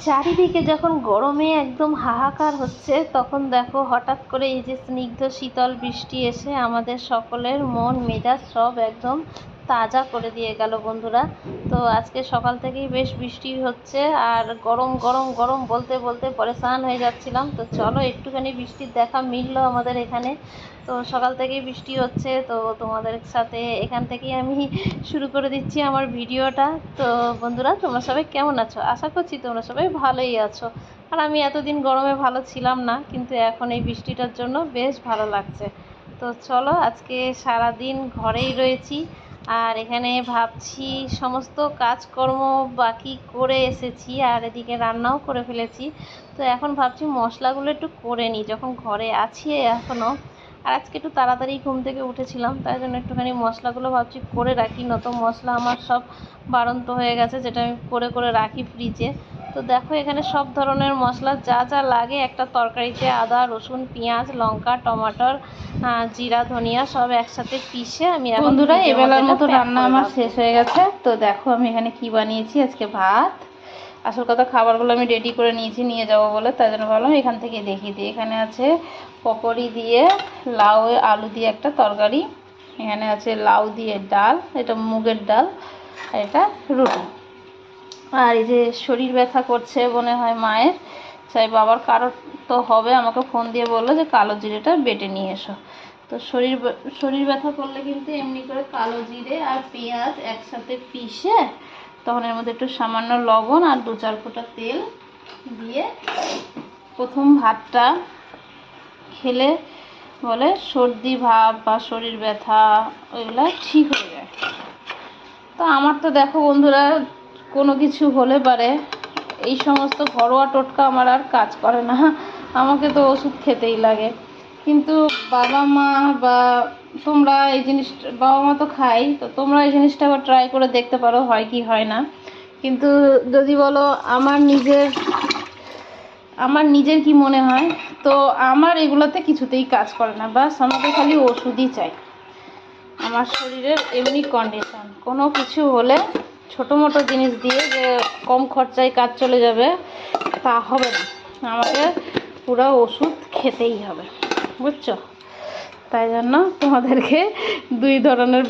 চারিদিকে যখন গরমে একদম হাহাকার হচ্ছে, তখন দেখো হঠাৎ করে এই যে স্নিগ্ধ শীতল বৃষ্টি এসে আমাদের সকলের মন মেজাজ সব একদম তাজা করে দিয়ে গেল বন্ধুরা। তো আজকে সকাল থেকেই বেশ বৃষ্টি হচ্ছে, আর গরম গরম গরম বলতে বলতে পরেশান হয়ে যাচ্ছিলাম। তো চলো একটুখানি বৃষ্টির দেখা মিললো আমাদের এখানে। তো সকাল থেকেই বৃষ্টি হচ্ছে, তো তোমাদের সাথে এখান থেকেই আমি শুরু করে দিচ্ছি আমার ভিডিওটা। তো বন্ধুরা, তোমরা সবাই কেমন আছো? আশা করছি তোমরা সবাই ভালোই আছো। আর আমি এতদিন গরমে ভালো ছিলাম না, কিন্তু এখন এই বৃষ্টিটার জন্য বেশ ভালো লাগছে। তো চলো, আজকে সারা দিন ঘরেই রয়েছি, আর এখানে ভাবছি সমস্ত কাজকর্ম বাকি করে এসেছি, আর এদিকে রান্নাও করে ফেলেছি। তো এখন ভাবছি মশলাগুলো একটু করে নিই, যখন ঘরে আছি এখনও। আর আজকে একটু তাড়াতাড়ি ঘুম থেকে উঠেছিলাম, তাই জন্য একটুখানি মশলাগুলো ভাবছি করে রাখি, নয়তো মশলা আমার সব বাড়ন্ত হয়ে গেছে, যেটা আমি করে করে রাখি ফ্রিজে। তো দেখো এখানে সব ধরনের মশলা যা যা লাগে একটা তরকারিতে, আদা রসুন পেঁয়াজ লঙ্কা টমাটোর জিরা ধনিয়া সব একসাথে পিষে আমি এখন বন্ধুরা, ফ্রিজের এবেলার মধ্যে মতো প্যাক রান্না করে আমার রাখবো। শেষ হয়ে গেছে। তো দেখো আমি এখানে কি বানিয়েছি। আজকে ভাত, আসল কথা খাবারগুলো আমি রেডি করে নিয়েছি নিয়ে যাব বলে, তাই জন্য ভাবলাম এখান থেকে দেখিয়ে দিই। এখানে আছে পকোড়ি দিয়ে লাউ আলু দিয়ে একটা তরকারি, এখানে আছে লাউ দিয়ে ডাল, এটা মুগের ডাল, আর এটা রুটি। আর এই যে শরীর ব্যথা করছে মনে হয় মায়ের, চাই বাবার কারোর তো হবে, আমাকে ফোন দিয়ে বললো যে কালো জিরেটা বেটে নিয়ে এসো। তো শরীর ব্যথা করলে কিন্তু এমনি করে কালো জিরে আর পেঁয়াজ একসাথে পিষে, তখন এর মধ্যে একটু সামান্য লবণ আর 2-4 ফোঁটা তেল দিয়ে প্রথম ভাতটা খেলে বলে সর্দি ভাব বা শরীর ব্যথা ওইগুলো ঠিক হয়ে যায়। তো আমার তো দেখো বন্ধুরা, কোনো কিছু হলে পারে এই সমস্ত ঘরোয়া টোটকা আমার আর কাজ করে না, আমাকে তো ওষুধ খেতেই লাগে। কিন্তু বাবা মা বা তোমরা এই জিনিসটা, বাবা মা তো খাই, তো তোমরা এই জিনিসটা আবার ট্রাই করে দেখতে পারো হয় কি হয় না। কিন্তু যদি বলো আমার নিজের কি মনে হয়, তো আমার এগুলোতে কিছুতেই কাজ করে না, বাস আমাকে খালি ওষুধই চাই। আমার শরীরের এমনি কন্ডিশন, কোনো কিছু হলে ছোটো মোটো জিনিস দিয়ে যে কম খরচায় কাজ চলে যাবে তা হবে না, আমাকে পুরো ওষুধ খেতেই হবে, বুঝছো? তাই জন্য তোমাদেরকে দুই ধরনের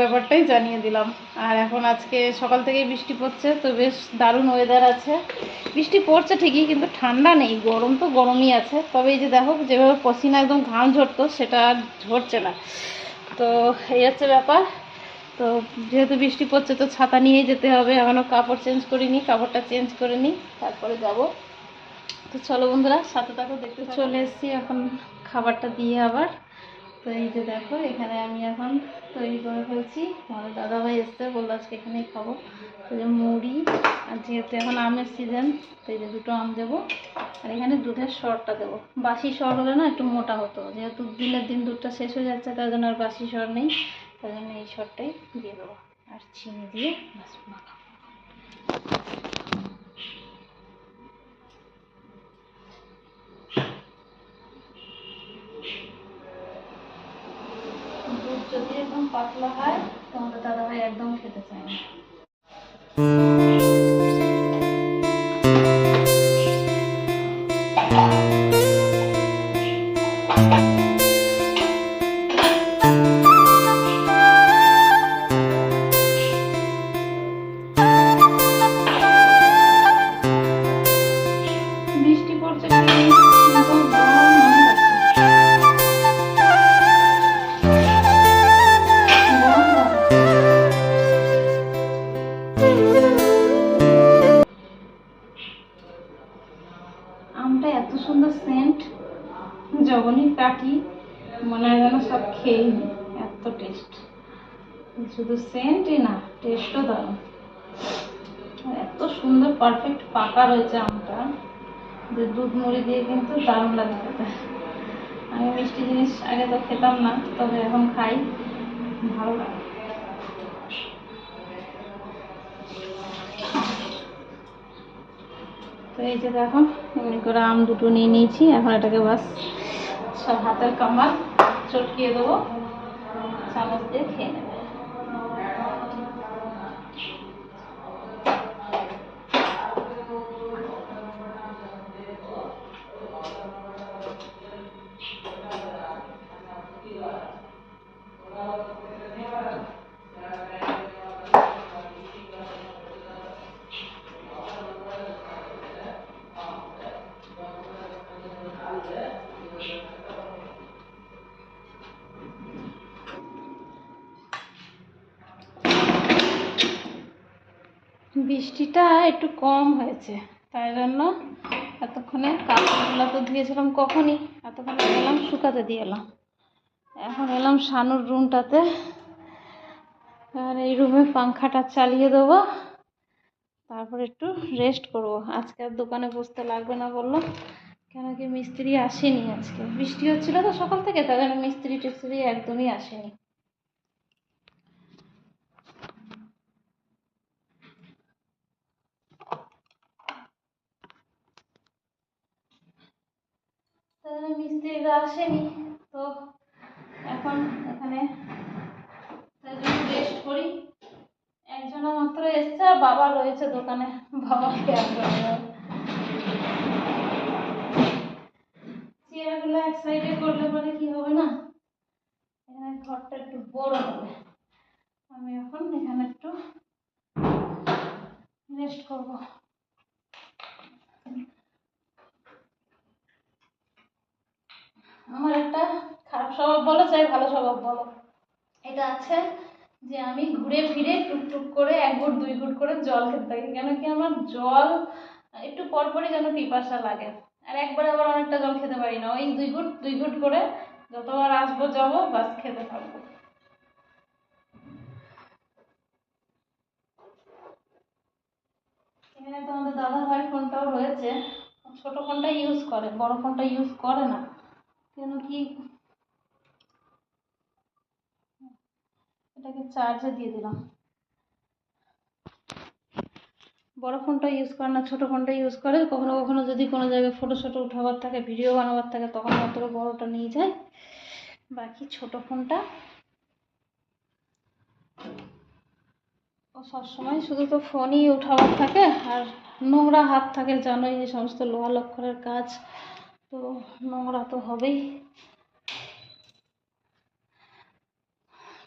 ব্যাপারটাই জানিয়ে দিলাম। আর এখন আজকে সকাল থেকেই বৃষ্টি পড়ছে, তো বেশ দারুণ ওয়েদার আছে। বৃষ্টি পড়ছে ঠিকই, কিন্তু ঠান্ডা নেই, গরম তো গরমই আছে। তবে এই যে দেখো যেভাবে পসিনা একদম ঘাম ঝরতো সেটা আর ঝরছে না। তো এই হচ্ছে ব্যাপার। তো যেহেতু বৃষ্টি পড়ছে তো ছাতা নিয়েই যেতে হবে, এখনও কাপড় চেঞ্জ করিনি, কাপড়টা চেঞ্জ করে নিই তারপরে যাব। তো চলো বন্ধুরা, সাথে থাকো, দেখতে চলে এসেছি এখন খাবারটা দিয়ে আবার। তো এই যে দেখো এখানে আমি এখন তৈরি করে ফেলছি। আমাদের দাদাভাই এসছে, বললো আজকে এখানেই খাবো। তো যে মুড়ি, আর যেহেতু এখন আমের সিজন, তো এই যে 2টো আম দেবো, আর এখানে দুধের সরটা দেবো। বাসি সর হলে না একটু মোটা হতো, যেহেতু দিনের দিন দুধটা শেষ হয়ে যাচ্ছে তার জন্য আর বাসি সর নেই, তার জন্য এই সরটাই দিয়ে দেবো, আর চিনি দিয়ে বাস মাখাবো। দুধ যদি একদম পাতলা হয় তোমাদের দাদাভাই একদম খেতে চায় না। বৃষ্টি পড়ছে কিন্তু গরম মনে হচ্ছে, গরম আমটা এত সুন্দর সেন্ট, যখনই কাটি মনে হয় যেন সব খেয়ে নি, এত টেস্ট। শুধু সেন্টই না, টেস্টও দারুণ, এত সুন্দর পারফেক্ট পাকা রয়েছে আমটা, যে দুধ মুড়ি দিয়ে কিন্তু দারুণ লাগে খেতে। আমি মিষ্টি জিনিস আগে তো খেতাম না, তবে এখন খাই, ভালো লাগে। তো এই যে দেখো এমনি করে আম 2টো নিয়ে নিয়েছি, এখন এটাকে বাস সব হাতের কামার চটকিয়ে দেবো, চামচ দিয়ে খেয়ে নেবে। বৃষ্টিটা একটু কম হয়েছে, তাই জন্য এতক্ষণে কাপড়গুলো তো ধুয়েছিলাম কখনই, এতক্ষণে গেলাম শুকাতে দিয়ে এলাম। এখন এলাম শানুর রুমটাতে, আর এই রুমে পাংখাটা চালিয়ে দেবো, তারপর একটু রেস্ট করব। আজকে আর দোকানে বসতে লাগবে না বললো, কেন কি মিস্ত্রি আসেনি, আজকে বৃষ্টি হচ্ছিল তো সকাল থেকে, তাই জন্য মিস্ত্রি টিস্ত্রি একদমই আসেনি। মিস্ত্রিরা আসেনি তো এখন এখানে রেস্ট করি। একজনের মাত্র এসছে আর বাবা রয়েছে দোকানে, বাবাকে চেয়ারগুলো এক সাইডে করলে পরে কি হবে না, এখানে ঘরটা একটু বড় হবে। আমি এখন এখানে একটু রেস্ট করবো। আমার একটা খারাপ স্বভাব বলো চাই ভালো স্বভাব বলো, এটা আছে যে আমি ঘুরে ফিরে টুকটুক করে 1 ঘুট 2 ঘুট করে জল খেতে থাকি। কেন কি আমার জল একটু পরপরই যেন পিপাসা লাগে, আর একবারে আবার অনেকটা জল খেতে পারি না। ওই 2 ঘুট করে যতবার আসবো যাবো বাস খেতে থাকবো। এখানে তো আমাদের দাদা ভাই ফোনটাও রয়েছে, ছোট ফোনটা ইউজ করে, বড় ফোনটা ইউজ করে না। কেন কি এটাকে চার্জে দিয়ে দিলাম। বড় ফোনটা ইউজ করে না, ছোট ফোনটা ইউজ করে। কখনো কখনো যদি কোনো জায়গায় ফটো শটো উঠাবার থাকে, ভিডিও বানাবার থাকে, তখন মাত্র বড়টা নিয়ে যায়। বাকি ছোট ফোনটা ও সবসময় শুধু তো ফোনই উঠাবার থাকে, আর নোংরা হাত থাকে, জানোই যে সমস্ত লোহা লক্করের কাজ, তো নোংরা তো হবেই।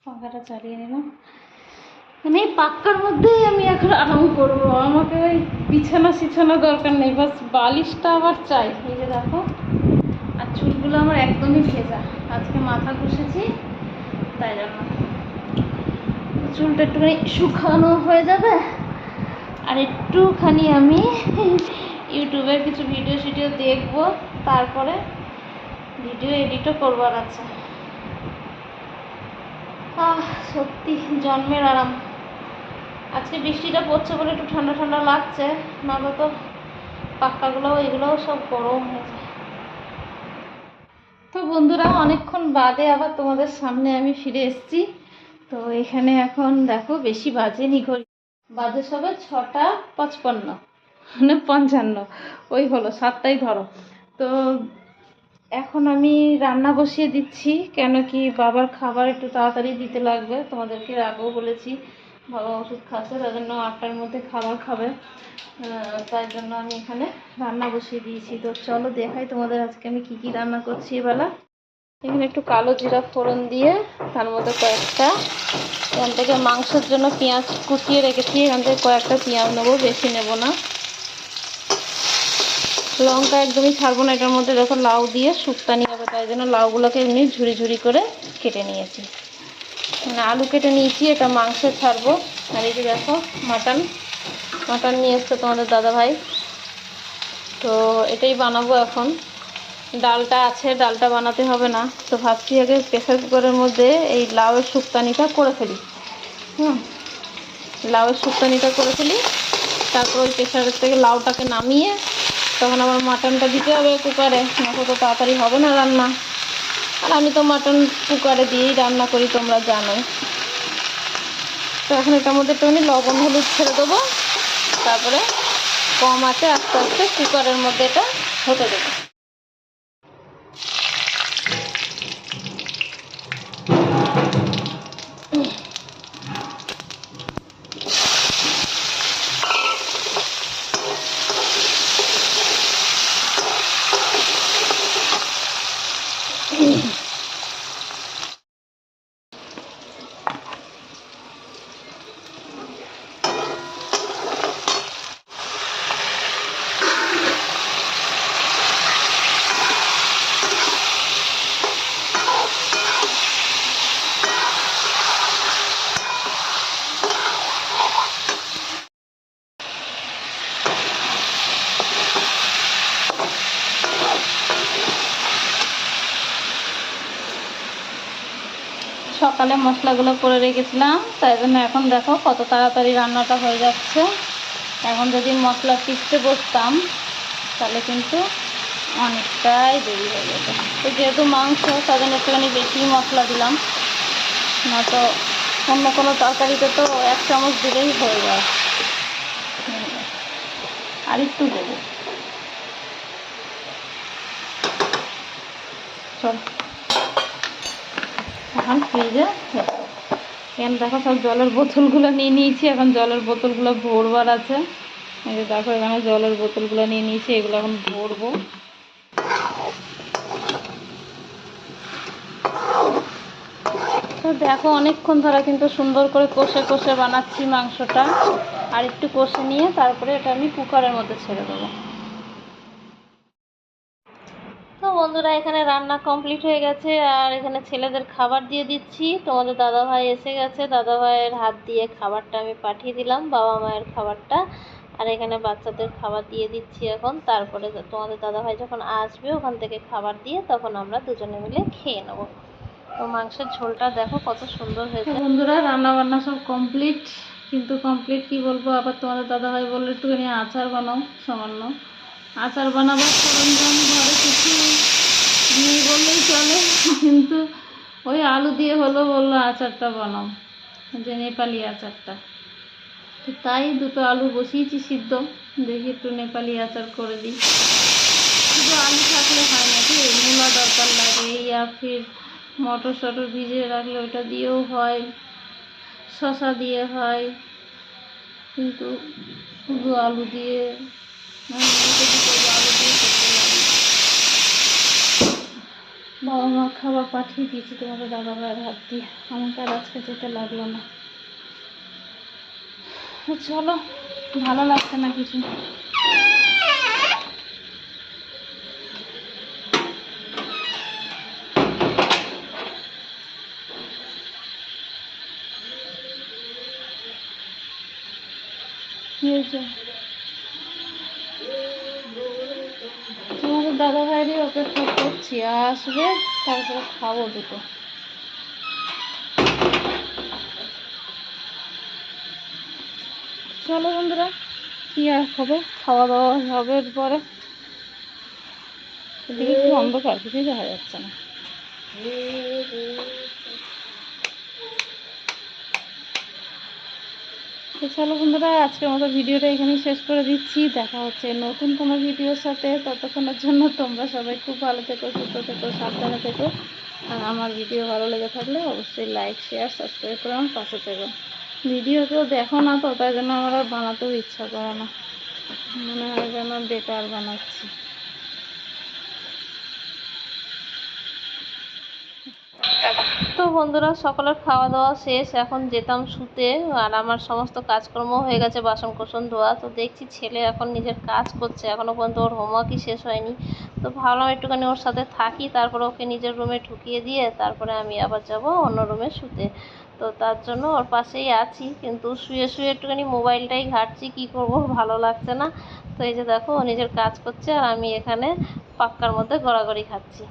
পাখাটা চালিয়ে নিলাম। মানে এই পাক্কার মধ্যেই আমি এখন আরাম করবো, আমাকে ওই বিছানা দরকার নেই, বাস বালিশটা আবার চাই। এই যে দেখো, আর চুলগুলো আমার একদমই ভেজা, আজকে মাথা ঘষেছি, তাই জন্য চুলটা একটুখানি শুকানো হয়ে যাবে। আর একটুখানি আমি ইউটিউবের কিছু ভিডিও দেখবো, তারপরে ভিডিও এডিটও করবার আছে। সত্যি জন্মের আরাম। আজকে বৃষ্টিটা পড়ছে বলে একটু ঠান্ডা ঠান্ডা লাগছে, নাহলে তো পাক্কাগুলো এগুলোও সব গরম হয়ে যায়। তো বন্ধুরা, অনেকক্ষণ বাদে আবার তোমাদের সামনে আমি ফিরে এসেছি। তো এখানে এখন দেখো বেশি বাজেনি, ঘড়ি বাজে সবে 6টা 55, মানে 55, ওই হলো 7টাই ধরো। তো এখন আমি রান্না বসিয়ে দিচ্ছি, কেন কি বাবার খাবার একটু তাড়াতাড়ি দিতে লাগবে। তোমাদেরকে আগেও বলেছি বাবা ওষুধ খাচ্ছে, তার জন্য 8টার মধ্যে খাবার খাবে, তাই জন্য আমি এখানে রান্না বসিয়ে দিয়েছি। তো চলো দেখাই তোমাদের আজকে আমি কি কি রান্না করছি এবেলা। এখানে একটু কালো জিরা ফোড়ন দিয়ে তার মধ্যে কয়েকটা, এখান থেকে মাংসের জন্য পেঁয়াজ কুচিয়ে রেখেছি, এখান থেকে কয়েকটা পেঁয়াজ নেবো, বেশি নেব না। লঙ্কা একদমই ছাড়বো না, এটার মধ্যে দেখো লাউ দিয়ে শুক্তানি হবে, তাই জন্য লাউগুলোকে এমনি ঝুরি ঝুরি করে কেটে নিয়েছি। মানে আলু কেটে নিয়েছি, এটা মাংসে ছাড়বো। আর এই যে দেখো মাটন নিয়ে এসছে তোমাদের দাদা ভাই, তো এটাই বানাবো এখন। ডালটা আছে, ডালটা বানাতে হবে না, তো ভাবছি আগে প্রেসার কুকারের মধ্যে এই লাউয়ের শুক্তানিটা করে ফেলি। লাউয়ের শুক্তানিটা করে ফেলি, তারপর ওই প্রেসারের থেকে লাউটাকে নামিয়ে তখন আবার মাটনটা দিতে হবে কুকারে, না তো তাড়াতাড়ি হবে না রান্না। আর আমি তো মাটন কুকারে দিয়েই রান্না করি, তোমরা জানো। তো এখন এটার মধ্যে একটুখানি লবণ হলুদ ছেড়ে দেবো, তারপরে কম আছে আস্তে আস্তে কুকারের মধ্যে এটা হতে দেবো। সকালে মশলাগুলো করে রেখেছিলাম, তাই জন্য এখন দেখো কত তাড়াতাড়ি রান্নাটা হয়ে যাচ্ছে। এখন যদি মশলা পিষতে বসতাম তাহলে কিন্তু অনেকটাই দেরি হয়ে যেত। তো যেহেতু মাংস, তার জন্য একটুখানি বেশি মশলা দিলাম, না তো অন্য কোনো তরকারিতে তো 1 চামচ দিলেই হয়ে যায়। আর একটু দেবো, চল এখন ফ্রিজে। এখন দেখো সব জলের বোতলগুলো নিয়ে নিয়েছি, এখন জলের বোতলগুলো ভরবার আছে। এই যে দেখো এখানে জলের বোতলগুলো নিয়ে নিয়েছি, এগুলো এখন ভরবো। তো দেখো অনেকক্ষণ ধরে কিন্তু সুন্দর করে কষে কষে বানাচ্ছি মাংসটা। আর একটু কষে নিয়ে তারপরে এটা আমি কুকারের মধ্যে ছেড়ে দেবো। তো বন্ধুরা, এখানে রান্না কমপ্লিট হয়ে গেছে আর এখানে ছেলেদের খাবার দিয়ে দিচ্ছি। তোমাদের দাদাভাই এসে গেছে, দাদাভাইয়ের হাত দিয়ে খাবারটা আমি পাঠিয়ে দিলাম, বাবা মায়ের খাবারটা। আর এখানে বাচ্চাদের খাবার দিয়ে দিচ্ছি এখন। তারপরে তোমাদের দাদাভাই যখন আসবে ওখান থেকে খাবার দিয়ে তখন আমরা দুজনে মিলে খেয়ে নেবো। তো মাংসের ঝোলটা দেখো কত সুন্দর হয়েছে। বন্ধুরা রান্না বান্না সব কমপ্লিট, কিন্তু কমপ্লিট কি বলবো, আবার তোমাদের দাদাভাই বললো একটুখানি আচার বানাও। সামান্য আচার বানাবার সরঞ্জাম ঘরে কিছু নেই বললেই চলে, কিন্তু ওই আলু দিয়ে হলো, বললো আচারটা বানাও, যে নেপালি আচারটা। তো তাই 2টো আলু বসিয়েছি সিদ্ধ, দেখি একটু নেপালি আচার করে দিই। শুধু আলু থাকলে হয় না, কি মূলা দরকার লাগে, ইয়া ফির মটর শটর ভিজিয়ে রাখলে ওটা দিয়েও হয়, শসা দিয়ে হয়, কিন্তু শুধু আলু দিয়ে আলু দিয়ে করতে লাগে। বাবা মা খাবার পাঠিয়ে দিয়েছি তোমাদের দাদা ভাইয়ের হাত দিয়ে, আমাকে আর আজকে যেতে লাগলো না। চলো, ভালো লাগছে না কিছু। তোমাদের দাদা ভাইয়েরই অপেক্ষা করছি, আসবে তারপরে খাবো দুটো। চলো বন্ধুরা, কি আর হবে, খাওয়া দাওয়া হবে পরে। এদিকে কি অন্ধকার, কিছুই দেখা যাচ্ছে না। তো চলো বন্ধুরা, আজকের মতো ভিডিওটা এখানেই শেষ করে দিচ্ছি। দেখা হচ্ছে নতুন কোনো ভিডিওর সাথে। ততক্ষণের জন্য তোমরা সবাই খুব ভালো থেকো, সুস্থ থেকো, সাবধানে থেকো। আর আমার ভিডিও ভালো লেগে থাকলে অবশ্যই লাইক, শেয়ার, সাবস্ক্রাইব করে আমার পাশে থেকো। ভিডিও কেউ দেখো না তো, তাই জন্য আমার আর বানাতেও ইচ্ছা করে না, মনে হয় যেন বেকার বানাচ্ছি। তো বন্ধুরা, সকলের খাওয়া দাওয়া শেষ, এখন যেতাম শুতে। আর আমার সমস্ত কাজকর্ম হয়ে গেছে, বাসন কোসন ধোয়া। তো দেখছি ছেলে এখন নিজের কাজ করছে, এখনও পর্যন্ত ওর হোমওয়ার্কই শেষ হয়নি। তো ভাবলাম একটুখানি ওর সাথে থাকি, তারপরে ওকে নিজের রুমে ঢুকিয়ে দিয়ে তারপরে আমি আবার যাব অন্য রুমে শুতে। তো তার জন্য ওর পাশেই আছি, কিন্তু শুয়ে শুয়ে একটুখানি মোবাইলটাই ঘাঁটছি, কী করব, ভালো লাগছে না। তো এই যে দেখো ও নিজের কাজ করছে আর আমি এখানে পাক্কার মধ্যে গড়াগড়ি খাচ্ছি।